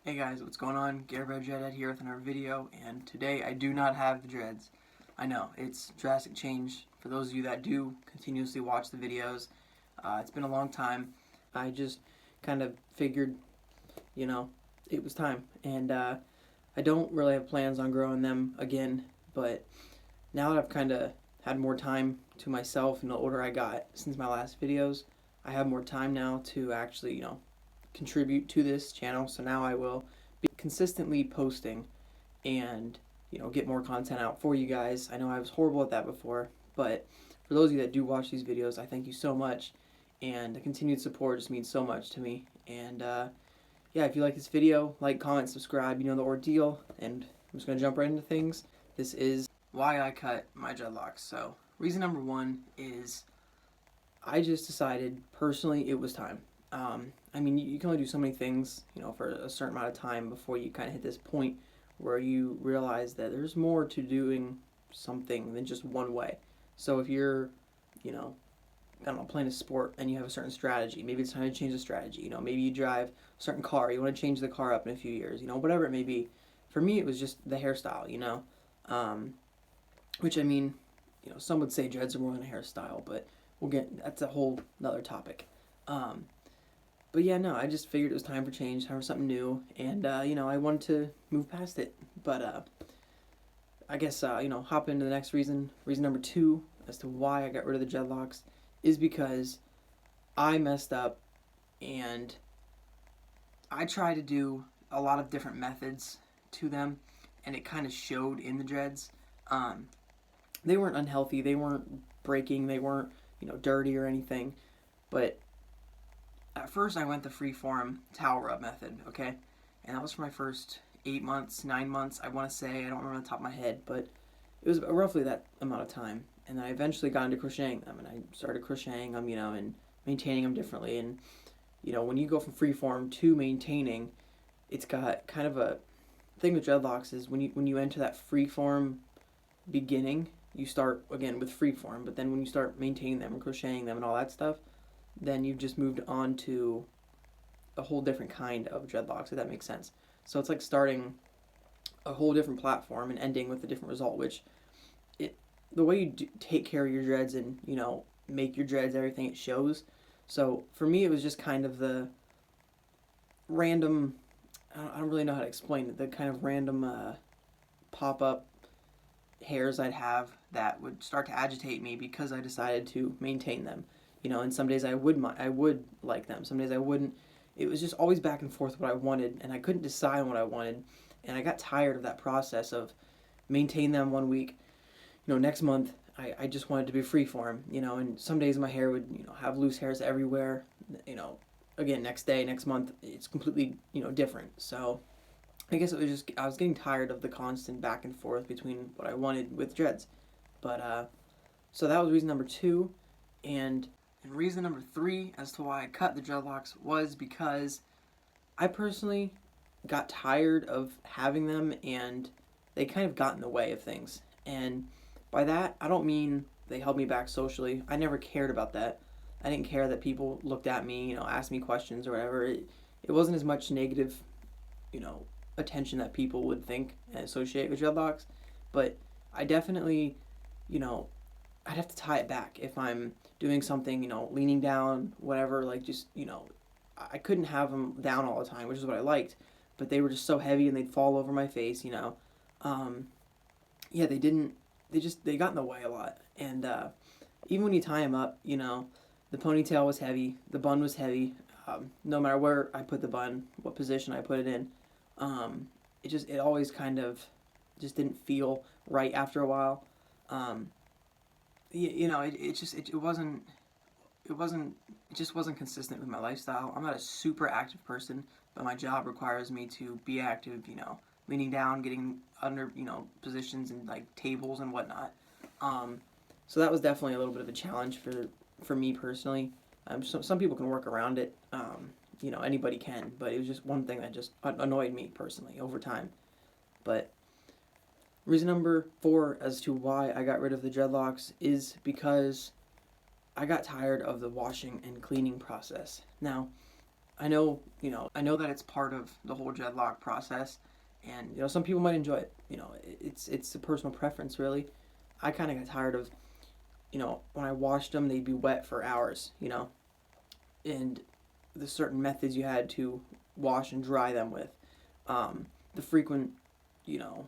Hey guys, what's going on? Garrett Dreadhead here with another video, and today I do not have the dreads. I know, it's drastic change for those of you that do continuously watch the videos. It's been a long time. I just kind of figured, it was time. And I don't really have plans on growing them again, but now that I've kind of had more time to myself and the older I got since my last videos, I have more time now to actually, contribute to this channel. So now I will be consistently posting and get more content out for you guys. I know I was horrible at that before, but for those of you that do watch these videos, I thank you so much, and the continued support just means so much to me. And yeah, if you like this video, like, comment, subscribe, you know the ordeal. And I'm just gonna jump right into things. This is why I cut my dreadlocks. So reason number one is I just decided personally it was time. I mean, you can only do so many things, for a certain amount of time before you kind of hit this point where you realize that there's more to doing something than just one way. So if you're, I don't know, playing a sport and you have a certain strategy, maybe it's time to change the strategy. Maybe you drive a certain car, you want to change the car up in a few years, whatever it may be. For me, it was just the hairstyle, which I mean, some would say dreads are more than a hairstyle, but that's a whole another topic. But yeah, no, I just figured it was time for change, time for something new, and I wanted to move past it. But I guess hop into the next reason. Reason number two as to why I got rid of the dreadlocks is because I messed up, and I tried to do a lot of different methods to them, and it kind of showed in the dreads. They weren't unhealthy, they weren't breaking, they weren't dirty or anything, but at first I went the freeform towel rub method, okay? And that was for my first 8 months, 9 months, I want to say. I don't remember on the top of my head, but it was roughly that amount of time. And then I eventually got into crocheting them, and I started crocheting them, and maintaining them differently. And, when you go from freeform to maintaining, it's got kind of a thing with dreadlocks is when you enter that freeform beginning, you start, again, with freeform, but then when you start maintaining them and crocheting them and all that stuff, then you've just moved on to a whole different kind of dreadlocks, if that makes sense. So it's like starting a whole different platform and ending with a different result, which the way you take care of your dreads and, make your dreads everything it shows. So for me, it was just kind of the random, I don't really know how to explain it, the kind of random pop-up hairs I'd have that would start to agitate me because I decided to maintain them. And some days I would like them, some days I wouldn't. It was just always back and forth what I wanted, and I couldn't decide on what I wanted, and I got tired of that process of maintain them one week, next month I just wanted to be freeform, and some days my hair would, have loose hairs everywhere, again, next day, next month, it's completely, different. So I guess it was just, I was getting tired of the constant back and forth between what I wanted with dreads. But, so that was reason number two. And reason number three as to why I cut the dreadlocks was because I personally got tired of having them, and they kind of got in the way of things. And by that, I don't mean they held me back socially. I never cared about that. I didn't care that people looked at me, asked me questions or whatever. It wasn't as much negative, attention that people would think and associate with dreadlocks. But I definitely, I'd have to tie it back if I'm doing something, leaning down, whatever, like just, I couldn't have them down all the time, which is what I liked, but they were just so heavy and they'd fall over my face, yeah, they got in the way a lot. And even when you tie them up, the ponytail was heavy, the bun was heavy, no matter where I put the bun, what position I put it in, it always kind of just didn't feel right after a while. It just wasn't consistent with my lifestyle. I'm not a super active person, but my job requires me to be active, leaning down, getting under, positions and like tables and whatnot. So that was definitely a little bit of a challenge for me personally. Some people can work around it, anybody can, but it was just one thing that just annoyed me personally over time. But reason number four as to why I got rid of the dreadlocks is because I got tired of the washing and cleaning process. Now, I know, I know that it's part of the whole dreadlock process, and some people might enjoy it. It's a personal preference, really. I kind of got tired of, when I washed them, they'd be wet for hours, and the certain methods you had to wash and dry them with. The frequent, you know,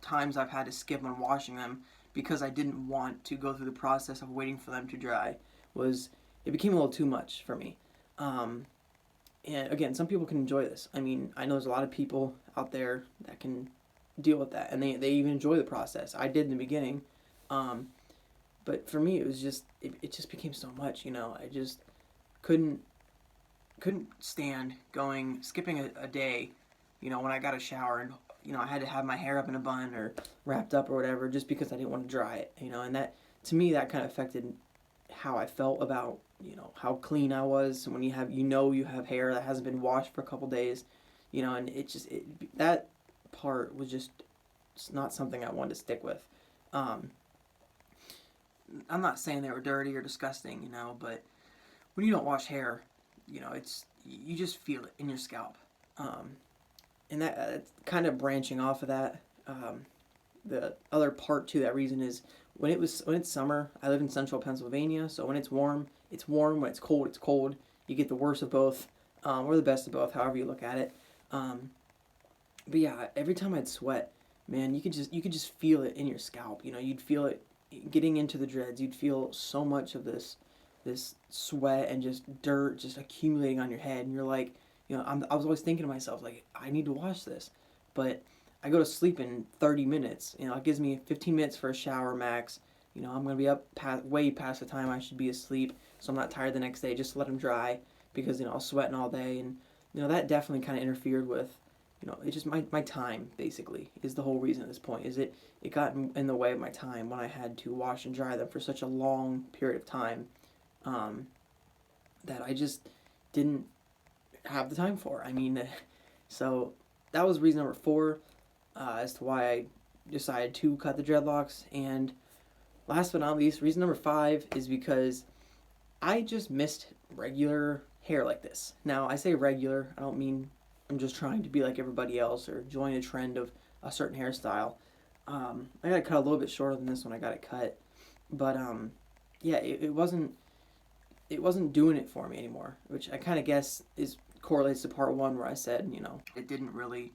times I've had to skip on washing them because I didn't want to go through the process of waiting for them to dry it became a little too much for me. And again, some people can enjoy this. I mean, I know there's a lot of people out there that can deal with that, and they even enjoy the process. I did in the beginning, but for me, it was just it just became so much. I just couldn't stand skipping a day. When I got a shower and I had to have my hair up in a bun or wrapped up or whatever just because I didn't want to dry it. And that, to me, that kind of affected how I felt about how clean I was when you have hair that hasn't been washed for a couple days, and that part was just not something I wanted to stick with. I'm not saying they were dirty or disgusting, but when you don't wash hair, you just feel it in your scalp. And that kind of branching off of that, the other part to that reason is when it's summer. I live in central Pennsylvania, so when it's warm, it's warm. When it's cold, it's cold. You get the worst of both, or the best of both, however you look at it. But yeah, every time I'd sweat, man, you could just feel it in your scalp. You'd feel it getting into the dreads. You'd feel so much of this sweat and just dirt just accumulating on your head, and you're like, I was always thinking to myself, like, I need to wash this, but I go to sleep in 30 minutes. It gives me 15 minutes for a shower max. I'm going to be up way past the time I should be asleep, so I'm not tired the next day. Just to let them dry because, I was sweating all day, and, that definitely kind of interfered with, it's just my time, basically, is the whole reason at this point, is it got in the way of my time when I had to wash and dry them for such a long period of time, that I just didn't have the time for. I mean, so that was reason number 4 as to why I decided to cut the dreadlocks. And last but not least, reason number 5 is because I just missed regular hair like this. Now, I say regular, I don't mean I'm just trying to be like everybody else or join a trend of a certain hairstyle. I got it cut a little bit shorter than this when I got it cut, but yeah, it wasn't doing it for me anymore, which I kind of guess correlates to part 1 where I said, it didn't really,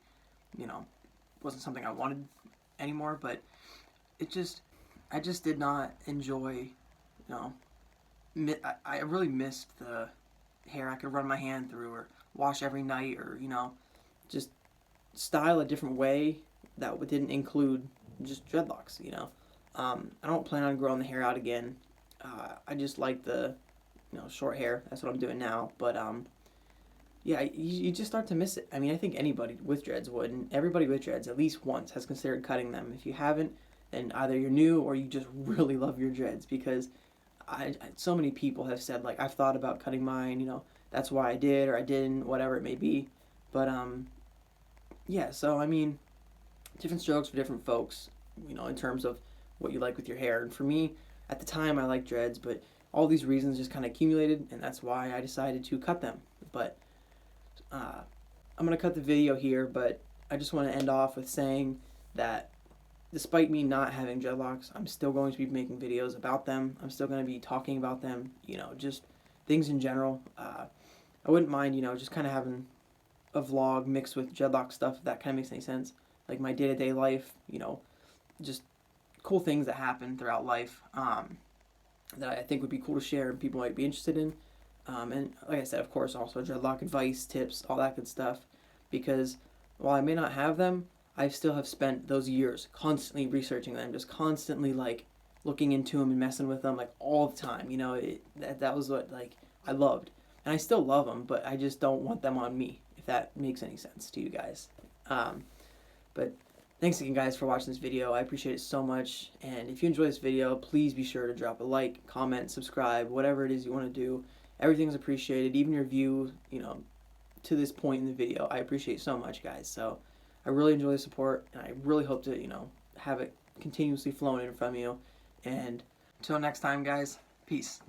wasn't something I wanted anymore, but I just did not enjoy, I really missed the hair I could run my hand through or wash every night or, just style a different way that didn't include just dreadlocks, I don't plan on growing the hair out again. I just like the, short hair. That's what I'm doing now, but, yeah, you just start to miss it. I mean, I think anybody with dreads would, and everybody with dreads at least once has considered cutting them. If you haven't, then either you're new or you just really love your dreads, because so many people have said, like, I've thought about cutting mine, that's why I did or I didn't, whatever it may be. But, yeah, so, I mean, different strokes for different folks, in terms of what you like with your hair. And for me, at the time, I liked dreads, but all these reasons just kind of accumulated, and that's why I decided to cut them. But I'm going to cut the video here, but I just want to end off with saying that despite me not having dreadlocks, I'm still going to be making videos about them. I'm still going to be talking about them, just things in general. I wouldn't mind, just kind of having a vlog mixed with dreadlock stuff, if that kind of makes any sense. Like my day-to-day life, just cool things that happen throughout life that I think would be cool to share and people might be interested in. And like I said, of course, also dreadlock advice, tips, all that good stuff. Because while I may not have them, I still have spent those years constantly researching them, just constantly like looking into them and messing with them like all the time. That was what like I loved, and I still love them, but I just don't want them on me, if that makes any sense to you guys. But thanks again, guys, for watching this video. I appreciate it so much. And if you enjoy this video, please be sure to drop a like, comment, subscribe, whatever it is you want to do. Everything's appreciated, even your view, to this point in the video. I appreciate so much, guys. So I really enjoy the support, and I really hope to, have it continuously flowing in from you. And until next time, guys, peace.